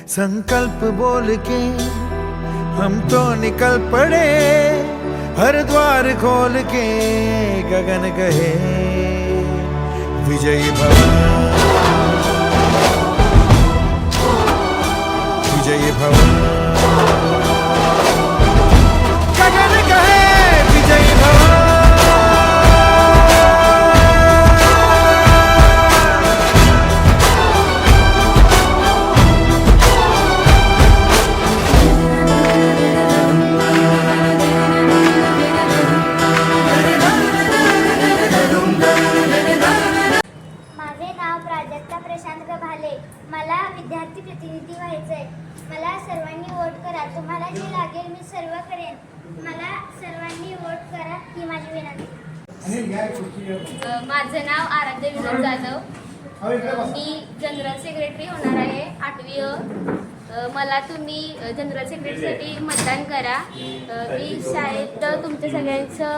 संकल्प बोल के हम तो निकल पड़े, हर द्वार खोल के गगन कहे विजयी भव, विजयी भव, गगन कहे विजयी भव। मला विद्यार्थी प्रतिनिधी व्हायचंय। मला सर्वांनी वोट करा, तुम्हाला जे लागेल मी सर्व करेन। मला सर्वांनी वोट करा ही माझी विनंती। माझं नाव आराध्य विनोद जाधव, मी जनरल सेक्रेटरी होणार आहे 8वी अ। मला तुम्ही जनरल सेक्रेटरीसाठी मतदान करा। मी शाळेत तुमच्या सगळ्यांचं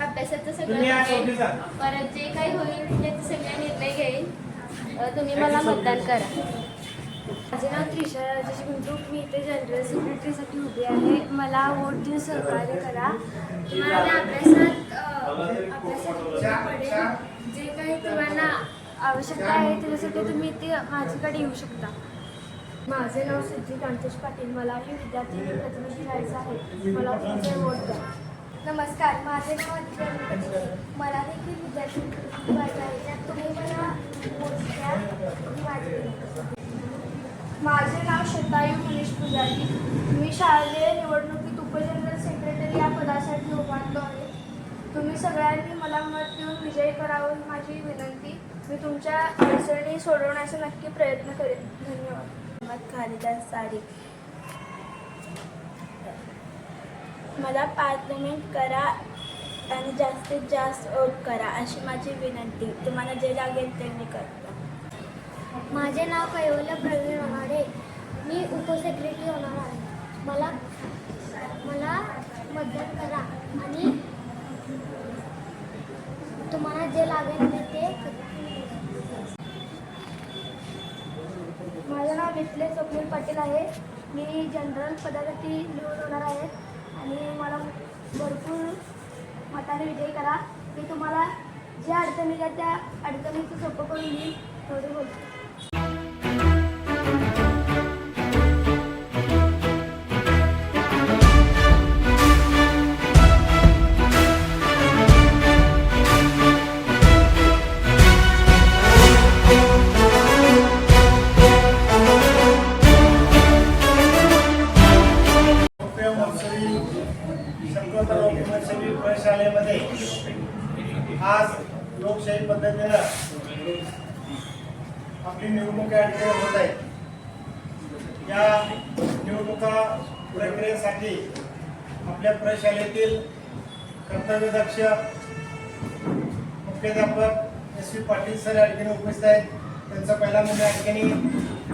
अभ्यासाचं सगळं परत जे काही होईल त्याचे सगळे निर्णय घेईन। तुम्ही मला मतदान करा। माझे नाव त्रिशा राजेश गुंतूक, मी इथे जनरल सेक्रेटरीसाठी उभी आहे। मला वोट देऊन सहकार्य करा। तुम्हाला अभ्यासात पडेल, जे काही तुम्हाला आवश्यकता आहे त्याच्यासाठी तुम्ही इथे माझ्याकडे येऊ शकता। माझे नाव सिद्धी कांतेश पाटील, मलाही विद्यार्थी प्रतिनिधी व्हायचं आहे। मला तुमचे वोट द्या। नमस्कार, माझे नाव आदित्य पाटील, मला देखील विद्यार्थी व्हायचं आहे। त्यात तुम्ही मला वोट द्या ही माझी विनंती। माझे नाव शतायू मनीष पुजारी, मी शालेय निवडणुकीत उपजनरल सेक्रेटरी या पदासाठी उभारलो आहे। तुम्ही सगळ्यांनी मला मत देऊन विजयी करावं ही माझी विनंती। मी तुमच्या अडचणी सोडवण्याचा नक्की प्रयत्न करेन। धन्यवाद। खालिदास साडी, मला पार्लमेंट करा आणि जास्तीत जास्त वोट करा अशी माझी विनंती। तुम्हाला जे लागेल ते मी करतो। माझे नाव कैवल्य प्रवीण रहाडे, मी उपसेक्रेटरी होणार आहे। मला मतदान करा आणि तुम्हाला जे लागेल ते करा। माझं नाव मिथिलेश स्वप्नील पाटील आहे, मी जनरल पदासाठी निवडून होणार आहे आणि मला भरपूर मताने विजयी करा। मी तुम्हाला ज्या अडचणी आहेत त्या अडचणीचं सोपं करून देईन एवढे बोलतो। शाळेमध्ये आज लोकशाही पद्धतीनं आपली निवडणूक या ठिकाणी होत आहे। या निवडणुका प्रक्रियेसाठी आपल्या प्रशालेतील कर्तव्यदक्ष मुख्याध्यापक SV पाटील सर या ठिकाणी उपस्थित आहेत। त्यांचं पहिला मी या ठिकाणी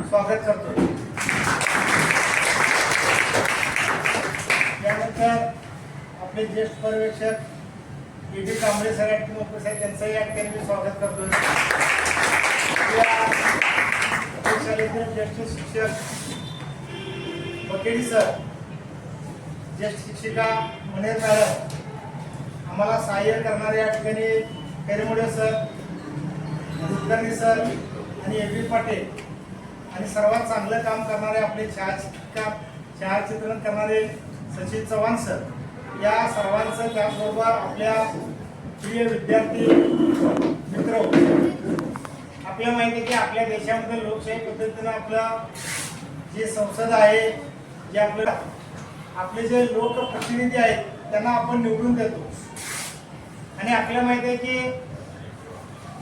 स्वागत करतो। यानंतर आपले ज्येष्ठ पर्यवेक्षक ED कांबळे सर या ठिकाणी उपस्थित आहेत, त्यांचंही या ठिकाणी मी स्वागत करतो। शाळेतील ज्येष्ठ शिक्षक बकेडी सर, ज्येष्ठ शिक्षिका मनेर मॅडम, आम्हाला सहाय्य करणारे या ठिकाणी कैरमुडे सर, कुलकर्णी सर आणि AB पाटील आणि सर्वात चांगलं काम करणारे आपले छायाचित्रण करणारे सचिन चव्हाण सर, या सर्वांचं त्याचबरोबर आपल्या प्रिय विद्यार्थी मित्र, आपल्याला माहिती आहे की आपल्या देशामध्ये लोकशाही पद्धतीनं आपलं जे संसद आहे, जे आपले जे लोकप्रतिनिधी आहेत त्यांना आपण निवडून देतो आणि आपल्याला माहिती आहे की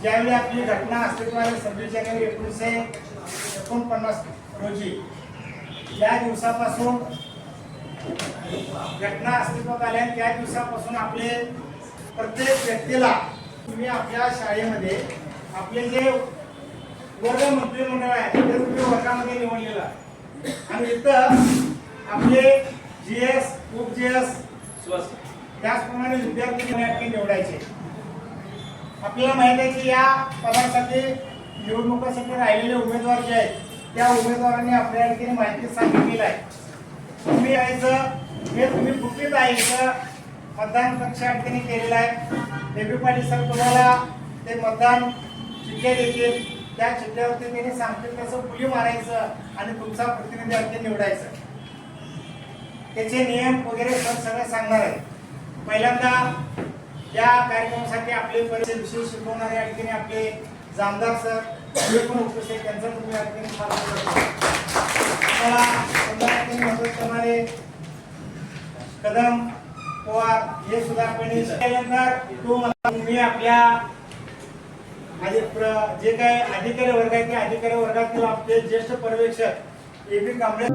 ज्यावेळी आपली घटना अस्तित्वात आली 26 जानेवारी 1949 रोजी, या दिवसापासून घटना अस्तित्वात आल्या त्या दिवसापासून आपले प्रत्येक व्यक्तीला तुम्ही आपल्या शाळेमध्ये आपले जे वर्ग मंत्रिमंडळ आहे ते तुम्ही वर्गामध्ये निवडलेलं आणि इथं आपले GS, उप-GS त्याचप्रमाणे विद्यार्थी निवडायचे। आपल्याला माहिती आहे की या पदासाठी निवडणुकीसाठी राहिलेले उमेदवार जे आहेत त्या उमेदवारांनी आपल्या ठिकाणी माहिती सांगितलेली आहे. तुम्ही यायचं हे तुम्ही कुठलीच यायचं मतदान कक्ष या ठिकाणी केलेलं आहे. एबी पाटील सर तुम्हाला ते मतदान चिठ्ठ्या देतील, त्या चिठ्ठ्यावरती त्यांनी सांगतील तसं फुली मारायचं आणि तुमचा प्रतिनिधी या ठिकाणी निवडायचं. त्याचे नियम वगैरे सगळं सांगणार आहे. पहिल्यांदा या कार्यक्रमासाठी आपले विषय शिकवणारे या ठिकाणी आपले जामदार सर हे पण उपस्थित आहेत. त्यांचा तुम्ही या ठिकाणी मदत करणारे कदम पवार हे सुद्धा आपण तुम्ही आपल्या जे काही अधिकारी वर्ग आहे त्या अधिकारी वर्गातील आपले ज्येष्ठ पर्यवेक्षक एबी कांबळे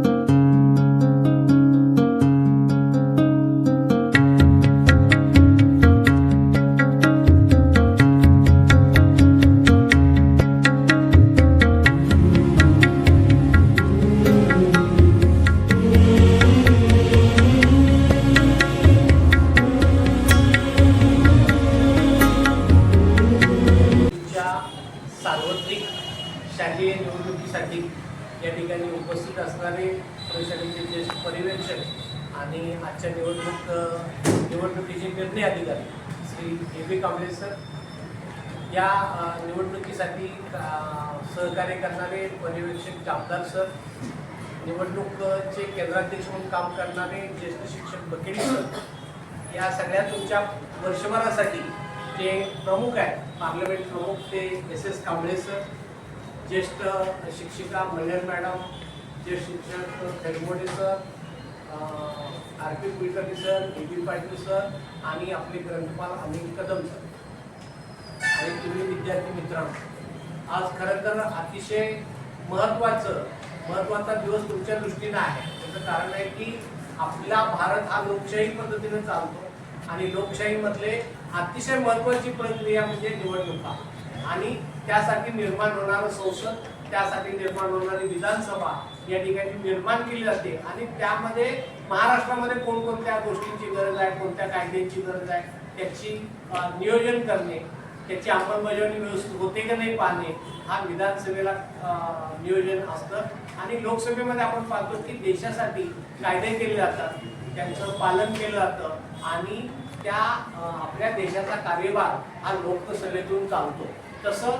सार्वत्रिक शालेय निवडणुकीसाठी या ठिकाणी उपस्थित असणारे परिषदेचे ज्येष्ठ पर्यवेक्षक आणि आजच्या निवडणुकीचे निर्णय अधिकारी श्री एबी कांबळे सर, या निवडणुकीसाठी सहकार्य करणारे पर्यवेक्षक जामदार सर, निवडणूकचे केंद्राध्यक्ष म्हणून काम करणारे ज्येष्ठ शिक्षक बकेडी सर, या सगळ्या तुमच्या वर्षभरासाठी जे प्रमुख आहेत पार्लमेंट प्रमुख ते एस कांबळे सर, ज्येष्ठ शिक्षिका मल्हार मॅडम, ज्येष्ठ शिक्षक Khairmode sir, RP Kulkarni sir, AB Patil sir आणि आपले ग्रंथपाल अनिल कदम सर आणि तुम्ही विद्यार्थी मित्रांनो, आज खरं तर अतिशय महत्त्वाचा दिवस तुमच्या दृष्टीनं आहे. त्याचं कारण आहे की आपला भारत हा लोकशाही पद्धतीने चालतो आणि लोकशाहीमधले अतिशय महत्त्वाची प्रक्रिया म्हणजे निवडणुका आणि त्यासाठी निर्माण होणारं संसद, त्यासाठी निर्माण होणारी विधानसभा या ठिकाणी निर्माण केली जाते आणि त्यामध्ये महाराष्ट्रामध्ये कोणकोणत्या गोष्टींची गरज आहे, कोणत्या कायद्यांची गरज आहे त्याची नियोजन करणे, त्याची अंमलबजावणी व्यवस्थित होते का नाही पाहणे हा विधानसभेला नियोजन असतं आणि लोकसभेमध्ये आपण पाहतो की देशासाठी कायदे केले जातात, त्यांचं पालन केलं जातं आणि त्या आपल्या देशाचा कार्यभार हा लोकसभेतून चालतो. तसं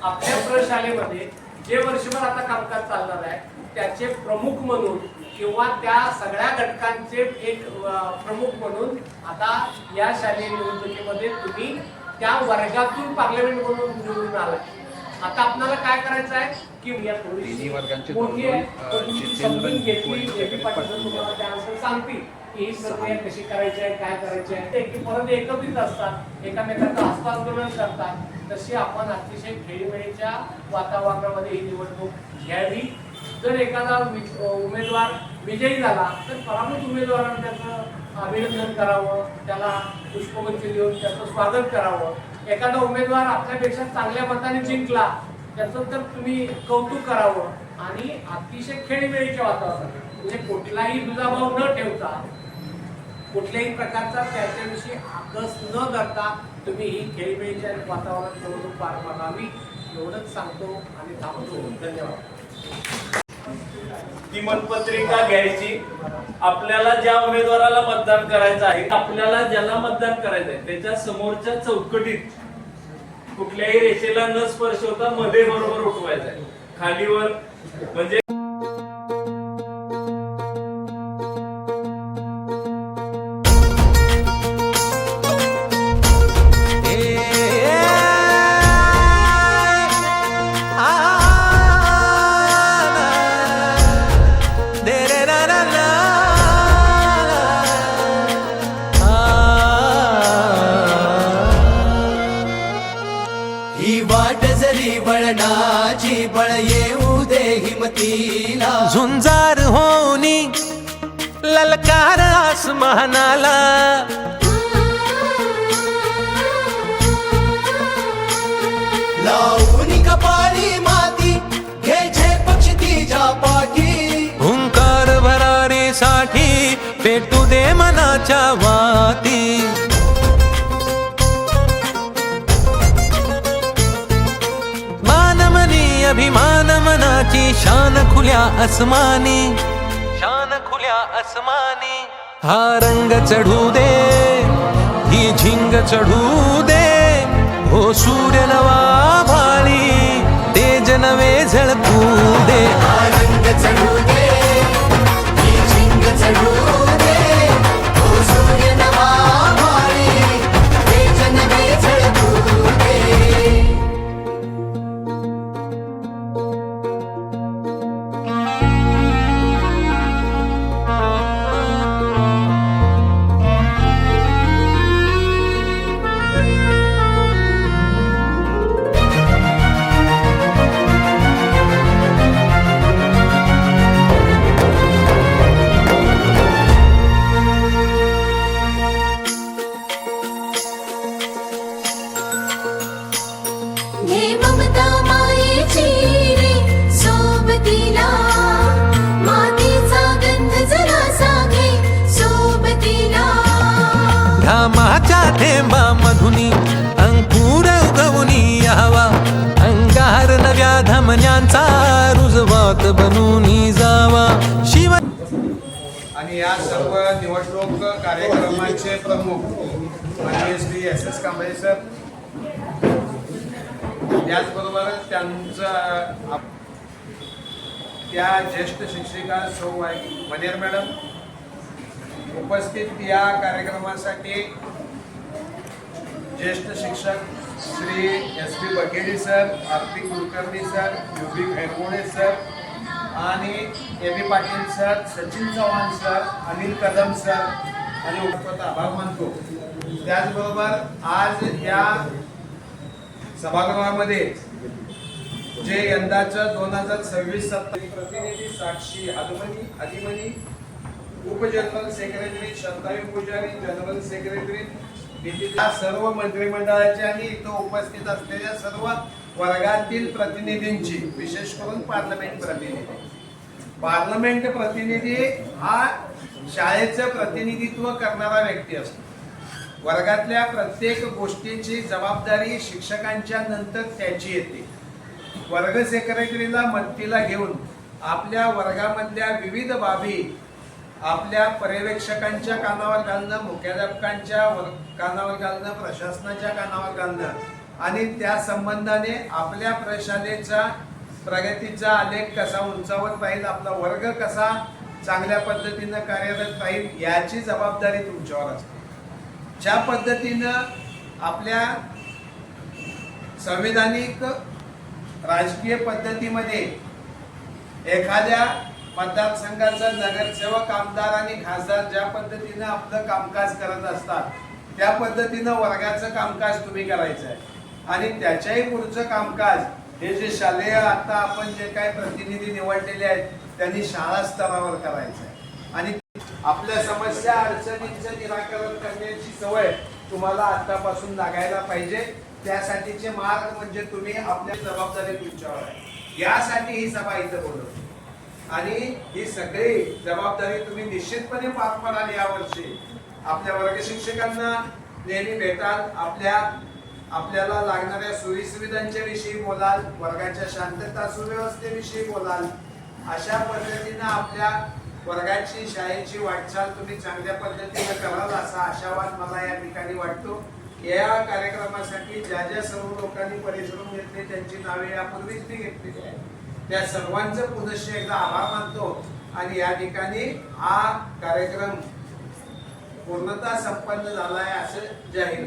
आपल्या प्रशालेमध्ये जे वर्षभर आता कामकाज चालणार आहे त्याचे प्रमुख म्हणून किंवा त्या सगळ्या घटकांचे एक प्रमुख म्हणून आता या शालेय निवडणुकीमध्ये तुम्ही त्या वर्गातून पार्लमेंट म्हणून निवडून आलाय. आता आपल्याला काय करायचं आहे की या समजून घेतली सांगतील की ही प्रक्रिया कशी करायची आहे, काय करायची आहे, ते परत एकत्रित असतात, एकामेकांचं हस्तांदोलन करतात. तशी आपण अतिशय खेळीमेळीच्या वातावरणामध्ये ही निवडणूक घ्यावी. जर एखादा उमेदवार विजयी झाला तर पराभूत उमेदवारांना त्याचं अभिनंदन करावं, त्याला पुष्पगुच्छ देऊन त्याचं स्वागत करावं. एखादा उमेदवार आपल्यापेक्षा चांगल्या मताने जिंकला त्याचं तर तुम्ही कौतुक करावं आणि अतिशय खेळीमेळीच्या वातावरणात म्हणजे कुठलाही दुजाभाव न ठेवता, कुठल्याही प्रकारचा त्याच्याविषयी आकस न करता तुम्ही ही खेळीमेळीच्या वातावरणात निवडणूक पार पाडावी एवढंच सांगतो आणि थांबतो. धन्यवाद. ती मतपत्रिका घ्यायची, आपल्याला ज्या उमेदवाराला मतदान करायचं आहे, आपल्याला ज्याला मतदान करायचं आहे त्याच्या समोरच्या चौकटीत कुठल्याही रेषेला न स्पर्श होता मध्ये बरोबर उठवायचं आहे. खालीवर म्हणजे ही वाट जरी वळणाची बळ येऊ दे हिमतीला, झुंजार होनी ललकार आसमानाला, लावून कपाळी माती घ्यायचे पक्ष तिच्या पाठी, हुंकार भरारीसाठी पेटू दे मनाच्या वाती. अभिमान मनाची शान खुल्या आसमानी, शान खुल्या आसमानी. हा रंग चढू दे, ही झिंग चढू दे, हो सूर्य नवा भाळी, तेज नवे झळकू दे. हा रंग चढू दे, ही झिंग चढू दे, हो सूर्य नवा भाळी, तेज नवे झळकू दे. हे ममता मायेची रे सोबतीला, मातीचा गंध जरासा घे सोबतीला. घामाच्या थेंबा मधुनी अंकुर उगवूनी यावा, अंगार नव्या धमन्यांचा रुजवात बनूनी जावा. शिव आणि या सर्व निवडणूक कार्यक्रमाचे प्रमुख माननीय श्री SS कांबळे सर, त्याचबरोबर त्यांचा त्या ज्येष्ठ शिक्षिका सौ मनेर मॅडम, उपस्थित या कार्यक्रमासाठी ज्येष्ठ शिक्षक श्री SP बघेडी सर, आरती कुलकर्णी सर, UB खैरगोडे सर आणि AB Patil sir, Sachin Chavan sir, Anil Kadam sir आणि आभार मानतो. त्याचबरोबर आज या सभागृहामध्ये जे यंदाचं 2026-27 प्रतिनिधी साक्षी आदिमनी, उपजनरल सेक्रेटरी शंतायू पुजारी, जनरल सेक्रेटरी, सर्व मंत्रिमंडळाचे आणि इथं उपस्थित असलेल्या सर्व वर्गातील प्रतिनिधींची, विशेष करून पार्लमेंट प्रतिनिधी हा शाळेचं प्रतिनिधित्व करणारा व्यक्ती असतो. वर्गातल्या प्रत्येक गोष्टीची जबाबदारी शिक्षकांच्या नंतर त्याची येते. वर्ग सेक्रेटरीला मदतीला घेऊन आपल्या वर्गामधल्या विविध बाबी आपल्या पर्यवेक्षकांच्या कानावर घालणं, मुख्याध्यापकांच्या कानावर घालणं, प्रशासनाच्या कानावर घालणं आणि त्या संबंधाने आपल्या प्रशालेचा प्रगतीचा आलेख कसा उंचावत राहील, आपला वर्ग कसा चांगल्या पद्धतीनं कार्यरत राहील याची जबाबदारी तुमच्यावर असते. ज्या पद्धतीनं आपल्या संविधानिक राजकीय पद्धतीमध्ये एखाद्या मतदारसंघाचा नगरसेवक, आमदार आणि खासदार ज्या पद्धतीनं आपलं कामकाज करत असतात त्या पद्धतीनं वर्गाचं कामकाज तुम्ही करायचं आहे. आणि त्याच्याही पुढचं कामकाज हे जे शालेय आता आपण जे काही प्रतिनिधी निवडलेले आहेत त्यांनी शाळा स्तरावर करायचं आहे. आणि आपल्या समस्या अडचणींचं निराकरण करण्याची सवय तुम्हाला आतापासून लागायला पाहिजे. त्यासाठीचे मार्ग म्हणजे तुम्ही आपल्या जबाबदारी तुमच्यावर आहे. यासाठी ही सभा इथं बोलवली आणि ही सगळी जबाबदारी तुम्ही निश्चितपणे पार पाडाल. यावर्षी आपल्या वर्ग शिक्षकांना नेहमी भेटाल, आपल्याला लागणाऱ्या सोयी सुविधांच्या विषयी बोलाल, वर्गाच्या शांतता सुव्यवस्थेविषयी बोलाल. अशा पद्धतीनं आपल्या वर्गाची शाळेची वाटचाल तुम्ही चांगल्या पद्धतीने कराल असा आशावाद मला या ठिकाणी वाटतो. या कार्यक्रमासाठी ज्या ज्या सर्व लोकांनी परिश्रम घेतले त्यांची नावे यापूर्वीच मी घेतलेली आहे. त्या सर्वांचं पुनश्च एकदा आभार मानतो आणि या ठिकाणी हा कार्यक्रम पूर्णतः संपन्न झालाय असं जाहीर